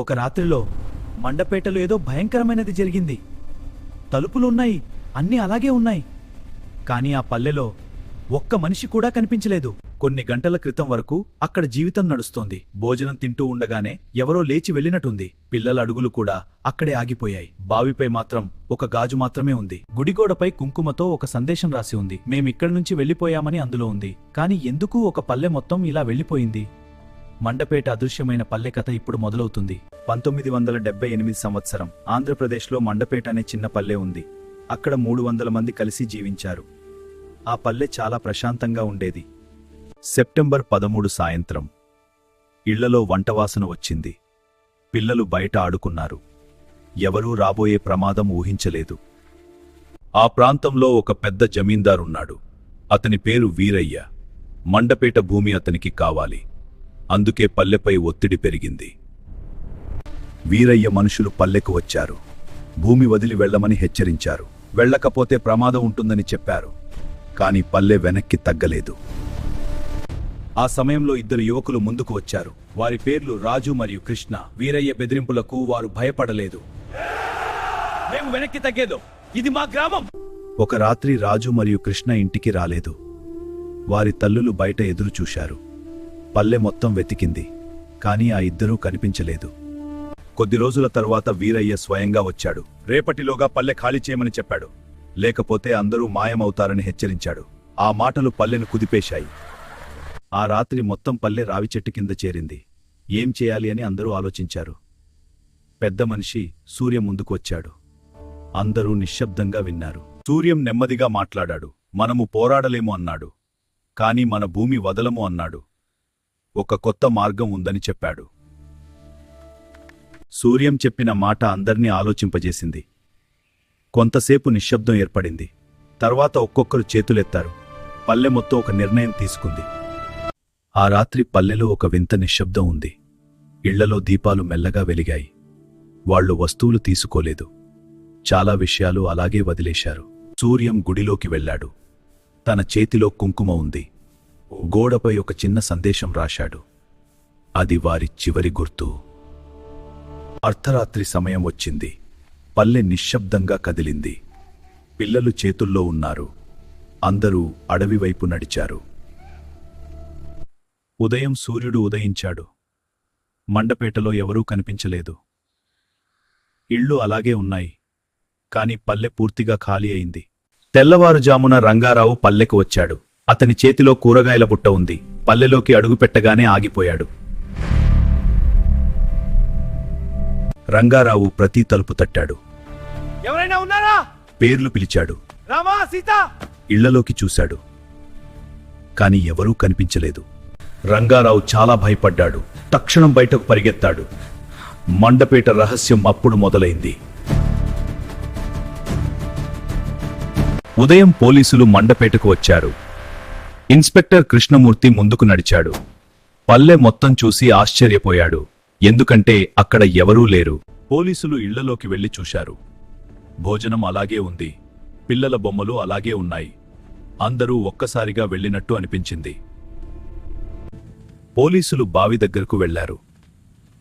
ఒక రాత్రిలో మండపేటలో ఏదో భయంకరమైనది జరిగింది. తలుపులున్నాయి, అన్నీ అలాగే ఉన్నాయి. కానీ ఆ పల్లెలో ఒక్క మనిషి కూడా కనిపించలేదు. కొన్ని గంటల క్రితం వరకు అక్కడ జీవితం నడుస్తోంది. భోజనం తింటూ ఉండగానే ఎవరో లేచి వెళ్ళినట్టుంది. పిల్లల అడుగులు కూడా అక్కడే ఆగిపోయాయి. బావిపై మాత్రం ఒక గాజు మాత్రమే ఉంది. గుడిగోడపై కుంకుమతో ఒక సందేశం రాసి ఉంది. మేమిక్కడి నుంచి వెళ్ళిపోయామని అందులో ఉంది. కాని ఎందుకు ఒక పల్లె మొత్తం ఇలా వెళ్ళిపోయింది? మండపేట అదృశ్యమైన పల్లె కథ ఇప్పుడు మొదలవుతుంది. 1978 సంవత్సరం ఆంధ్రప్రదేశ్లో మండపేట అనే చిన్న పల్లె ఉంది. అక్కడ 300 మంది కలిసి జీవించారు. ఆ పల్లె చాలా ప్రశాంతంగా ఉండేది. సెప్టెంబర్ 13 సాయంత్రం ఇళ్లలో వంటవాసన వచ్చింది. పిల్లలు బయట ఆడుకున్నారు. ఎవరూ రాబోయే ప్రమాదం ఊహించలేదు. ఆ ప్రాంతంలో ఒక పెద్ద జమీందారున్నాడు. అతని పేరు వీరయ్య. మండపేట భూమి అతనికి కావాలి. అందుకే పల్లెపై ఒత్తిడి పెరిగింది. వీరయ్య మనుషులు పల్లెకు వచ్చారు. భూమి వదిలి వెళ్లమని హెచ్చరించారు. వెళ్లకపోతే ప్రమాదం ఉంటుందని చెప్పారు. కాని పల్లె వెనక్కి తగ్గలేదు. ఆ సమయంలో 2 యువకులు ముందుకు వచ్చారు. వారి పేర్లు రాజు మరియు కృష్ణ. వీరయ్య బెదిరింపులకు వారు భయపడలేదు. మేము వెనక్కి తగ్గేదో, ఇది మా గ్రామం. ఒక రాత్రి రాజు మరియు కృష్ణ ఇంటికి రాలేదు. వారి తల్లులు బయట ఎదురు చూశారు. పల్లె మొత్తం వెతికింది. కాని ఆ 2 కనిపించలేదు. కొద్ది రోజుల తరువాత వీరయ్య స్వయంగా వచ్చాడు. రేపటిలోగా పల్లె ఖాళీ చేయమని చెప్పాడు. లేకపోతే అందరూ మాయమవుతారని హెచ్చరించాడు. ఆ మాటలు పల్లెను కుదిపేశాయి. ఆ రాత్రి మొత్తం పల్లె రావి చెట్టు కింద చేరింది. ఏం చేయాలి అని అందరూ ఆలోచించారు. పెద్ద మనిషి సూర్యం ముందుకు వచ్చాడు. అందరూ నిశ్శబ్దంగా విన్నారు. సూర్యం నెమ్మదిగా మాట్లాడాడు. మనము పోరాడలేము అన్నాడు. కాని మన భూమి వదలము అన్నాడు. ఒక కొత్త మార్గం ఉందని చెప్పాడు. సూర్యం చెప్పిన మాట అందర్నీ ఆలోచింపజేసింది. కొంతసేపు నిశ్శబ్దం ఏర్పడింది. తర్వాత ఒక్కొక్కరు చేతులెత్తారు. పల్లె మొత్తం ఒక నిర్ణయం తీసుకుంది. ఆ రాత్రి పల్లెలో ఒక వింత నిశ్శబ్దం ఉంది. ఇళ్లలో దీపాలు మెల్లగా వెలిగాయి. వాళ్లు వస్తువులు తీసుకోలేదు. చాలా విషయాలు అలాగే వదిలేశారు. సూర్యం గుడిలోకి వెళ్ళాడు. తన చేతిలో కుంకుమ ఉంది. గోడపై ఒక చిన్న సందేశం రాశాడు. అది వారి చివరి గుర్తు. అర్ధరాత్రి సమయం వచ్చింది. పల్లె నిశ్శబ్దంగా కదిలింది. పిల్లలు చేతుల్లో ఉన్నారు. అందరూ అడవి వైపు నడిచారు. ఉదయం సూర్యుడు ఉదయించాడు. మండపేటలో ఎవరూ కనిపించలేదు. ఇళ్ళు అలాగే ఉన్నాయి. కాని పల్లె పూర్తిగా ఖాళీ అయింది. తెల్లవారుజామున రంగారావు పల్లెకు వచ్చాడు. అతని చేతిలో కూరగాయల బుట్ట ఉంది. పల్లెలోకి అడుగుపెట్టగానే ఆగిపోయాడు. రంగారావు ప్రతి తలుపు తట్టాడు. ఎవరైనా ఉన్నారా? పేర్లు పిలిచాడు. రామా, సీత. ఇళ్లలోకి చూశాడు. కాని ఎవరూ కనిపించలేదు. రంగారావు చాలా భయపడ్డాడు. తక్షణం బయటకు పరిగెత్తాడు. మండపేట రహస్యం అప్పుడు మొదలైంది. ఉదయం పోలీసులు మండపేటకు వచ్చారు. ఇన్స్పెక్టర్ కృష్ణమూర్తి ముందుకు నడిచాడు. పల్లె మొత్తం చూసి ఆశ్చర్యపోయాడు. ఎందుకంటే అక్కడ ఎవరూ లేరు. పోలీసులు ఇళ్లలోకి వెళ్లి చూశారు. భోజనం అలాగే ఉంది. పిల్లల బొమ్మలు అలాగే ఉన్నాయి. అందరూ ఒక్కసారిగా వెళ్ళినట్టు అనిపించింది. పోలీసులు బావి దగ్గరకు వెళ్లారు.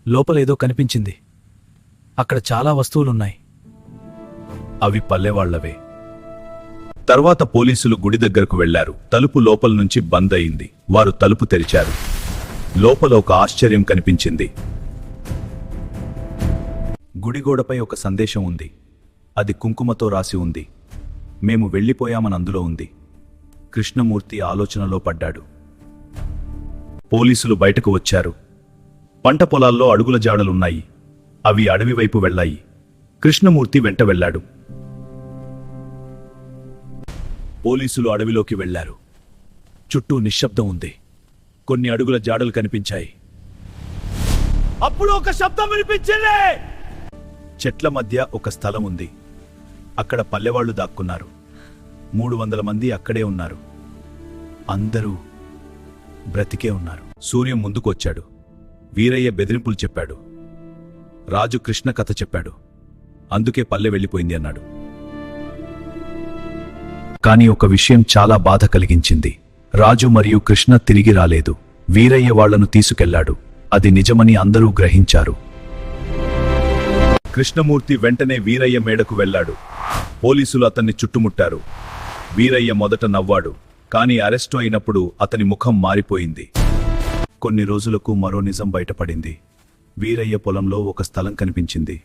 లోపలేదో కనిపించింది. అక్కడ చాలా వస్తువులున్నాయి. అవి పల్లెవాళ్లవే. తర్వాత పోలీసులు గుడి దగ్గరకు వెళ్లారు. తలుపు లోపల నుంచి బంద్ అయింది. వారు తలుపు తెరిచారు. లోపల ఒక ఆశ్చర్యం కనిపించింది. గుడిగోడపై ఒక సందేశం ఉంది. అది కుంకుమతో రాసి ఉంది. మేము వెళ్ళిపోయామని అందులో ఉంది. కృష్ణమూర్తి ఆలోచనలో పడ్డాడు. పోలీసులు బయటకు వచ్చారు. పంట పొలాల్లో అడుగుల జాడలున్నాయి. అవి అడవి వైపు వెళ్లాయి. కృష్ణమూర్తి వెంట వెళ్లాడు. పోలీసులు అడవిలోకి వెళ్లారు. చుట్టూ నిశ్శబ్దం ఉంది. కొన్ని అడుగుల జాడలు కనిపించాయి. అప్పుడు ఒక శబ్దం వినిపించింది. చెట్ల మధ్య ఒక స్థలం ఉంది. అక్కడ పల్లెవాళ్లు దాక్కున్నారు. 300 మంది అక్కడే ఉన్నారు. అందరూ బ్రతికే ఉన్నారు. సూర్యం ముందుకు వచ్చాడు. వీరయ్య బెదిరింపులు చెప్పాడు. రాజు కృష్ణ కథ చెప్పాడు. అందుకే పల్లె వెళ్ళిపోయింది అన్నాడు. కాని ఒక విషయం చాలా బాధ కలిగించింది. రాజు మరియు కృష్ణ తిరిగి రాలేదు. వీరయ్య వాళ్లను తీసుకెళ్లాడు. అది నిజమని అందరూ గ్రహించారు. కృష్ణమూర్తి వెంటనే వీరయ్య మేడకు వెళ్ళాడు. పోలీసులు అతన్ని చుట్టుముట్టారు. వీరయ్య మొదట నవ్వాడు, కానీ అరెస్టు అయినప్పుడు అతని ముఖం మారిపోయింది. కొన్ని రోజులకు మరో నిజం బయటపడింది. వీరయ్య పొలంలో ఒక స్థలం కనిపించింది.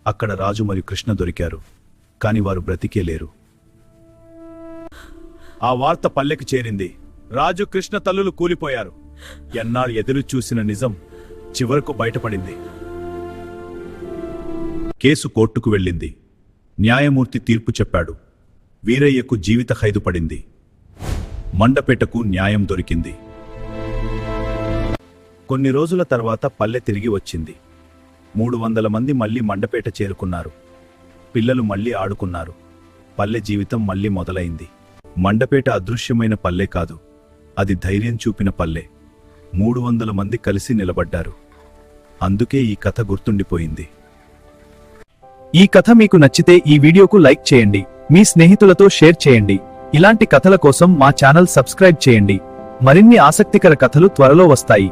అక్కడ రాజు మరియు కృష్ణ దొరికారు, కాని వారు బ్రతికే లేరు. ఆ వార్త పల్లెకి చేరింది. రాజు కృష్ణ తల్లులు కూలిపోయారు. ఎన్నాళ్ళు ఎదురు చూసిన నిజం చివరకు బయటపడింది. కేసు కోర్టుకు వెళ్ళింది. న్యాయమూర్తి తీర్పు చెప్పాడు. వీరయ్యకు జీవిత ఖైదు పడింది. మండపేటకు న్యాయం దొరికింది. కొన్ని రోజుల తర్వాత పల్లె తిరిగి వచ్చింది. 300 మంది మళ్లీ మండపేట చేరుకున్నారు. పిల్లలు మళ్లీ ఆడుకున్నారు. పల్లె జీవితం మళ్లీ మొదలైంది. మండపేట అదృశ్యమైన పల్లె కాదు, అది ధైర్యం చూపిన పల్లె. 300 మంది కలిసి నిలబడ్డారు. అందుకే ఈ కథ గుర్తుండిపోయింది. ఈ కథ మీకు నచ్చితే ఈ వీడియోకు లైక్ చేయండి, మీ స్నేహితులతో షేర్ చేయండి. ఇలాంటి కథల కోసం మా ఛానల్ సబ్స్క్రైబ్ చేయండి. మరిన్ని ఆసక్తికర కథలు త్వరలో వస్తాయి.